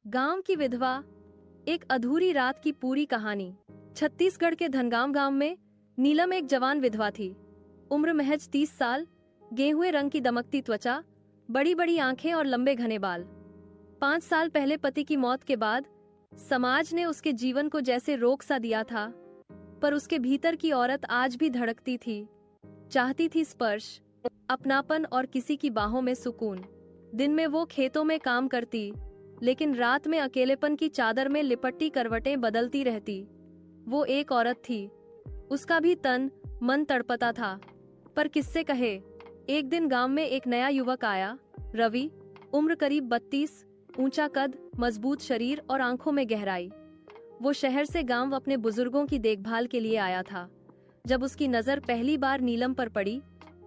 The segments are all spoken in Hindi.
गांव की विधवा, एक अधूरी रात की पूरी कहानी। छत्तीसगढ़ के धनगांव गांव में नीलम एक जवान विधवा थी। उम्र महज 30 साल, गेहुए रंग की दमकती त्वचा, बड़ी बड़ी आंखें और लंबे घने बाल। 5 साल पहले पति की मौत के बाद समाज ने उसके जीवन को जैसे रोक सा दिया था, पर उसके भीतर की औरत आज भी धड़कती थी, चाहती थी स्पर्श, अपनापन और किसी की बाहों में सुकून। दिन में वो खेतों में काम करती, लेकिन रात में अकेलेपन की चादर में लिपटी करवटें बदलती रहती। वो एक औरत थी, उसका भी तन मन तड़पता था, पर किससे कहे। एक दिन गांव में एक नया युवक आया, रवि। उम्र करीब 32, ऊंचा कद, मजबूत शरीर और आंखों में गहराई। वो शहर से गांव अपने बुजुर्गों की देखभाल के लिए आया था। जब उसकी नजर पहली बार नीलम पर पड़ी,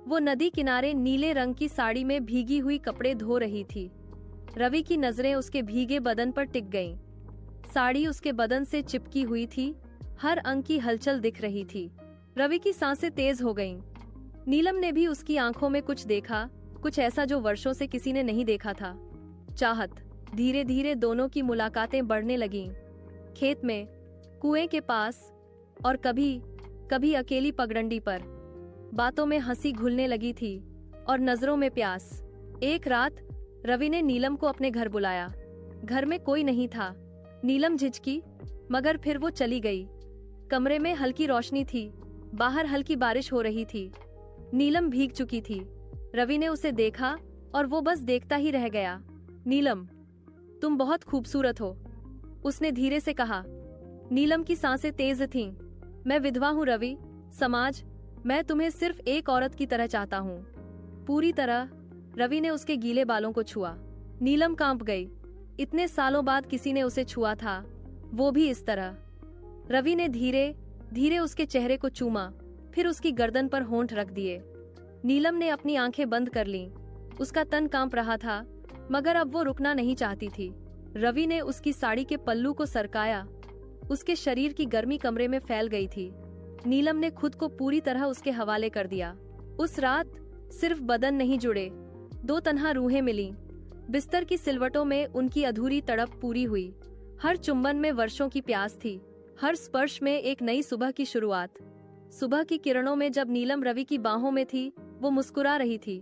वो नदी किनारे नीले रंग की साड़ी में भीगी हुई कपड़े धो रही थी। रवि की नजरें उसके भीगे बदन पर टिक गईं। साड़ी उसके बदन से चिपकी हुई थी, हर अंग की हलचल दिख रही थी। रवि की सांसें तेज हो गईं। नीलम ने भी उसकी आंखों में कुछ देखा, कुछ ऐसा जो वर्षों से किसी ने नहीं देखा था। चाहत। धीरे धीरे दोनों की मुलाकातें बढ़ने लगीं। खेत में, कुएं के पास और कभी कभी अकेली पगडंडी पर। बातों में हंसी घुलने लगी थी और नजरों में प्यास। एक रात रवि ने नीलम को अपने घर बुलाया। घर में कोई नहीं था। नीलम झिझकी, मगर फिर वो चली गई। कमरे में हल्की रोशनी थी, बाहर हल्की बारिश हो रही थी। नीलम भीग चुकी थी। रवि ने उसे देखा और वो बस देखता ही रह गया। नीलम, तुम बहुत खूबसूरत हो, उसने धीरे से कहा। नीलम की सांसें तेज थीं। मैं विधवा हूँ रवि। समाज, मैं तुम्हें सिर्फ एक औरत की तरह चाहता हूँ, पूरी तरह। रवि ने उसके गीले बालों को छुआ। नीलम कांप गई। इतने सालों बाद किसी ने उसे छुआ था, वो भी इस तरह। रवि ने धीरे धीरे उसके चेहरे को चूमा, फिर उसकी गर्दन पर होंठ रख दिए। नीलम ने अपनी आंखें बंद कर लीं। उसका तन कांप रहा था, मगर अब वो रुकना नहीं चाहती थी। रवि ने उसकी साड़ी के पल्लू को सरकाया। उसके शरीर की गर्मी कमरे में फैल गई थी। नीलम ने खुद को पूरी तरह उसके हवाले कर दिया। उस रात सिर्फ बदन नहीं जुड़े, दो तन्हा रूहें मिलीं। बिस्तर की सिलवटों में उनकी अधूरी तड़प पूरी हुई। हर चुंबन में वर्षों की प्यास थी, हर स्पर्श में एक नई सुबह की शुरुआत। सुबह की किरणों में जब नीलम रवि की बाहों में थी, वो मुस्कुरा रही थी,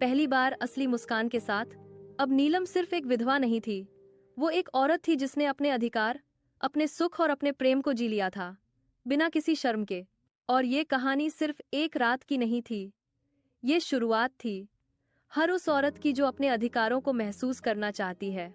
पहली बार असली मुस्कान के साथ। अब नीलम सिर्फ एक विधवा नहीं थी, वो एक औरत थी जिसने अपने अधिकार, अपने सुख और अपने प्रेम को जी लिया था, बिना किसी शर्म के। और ये कहानी सिर्फ एक रात की नहीं थी, ये शुरुआत थी हर उस औरत की जो अपने अधिकारों को महसूस करना चाहती है।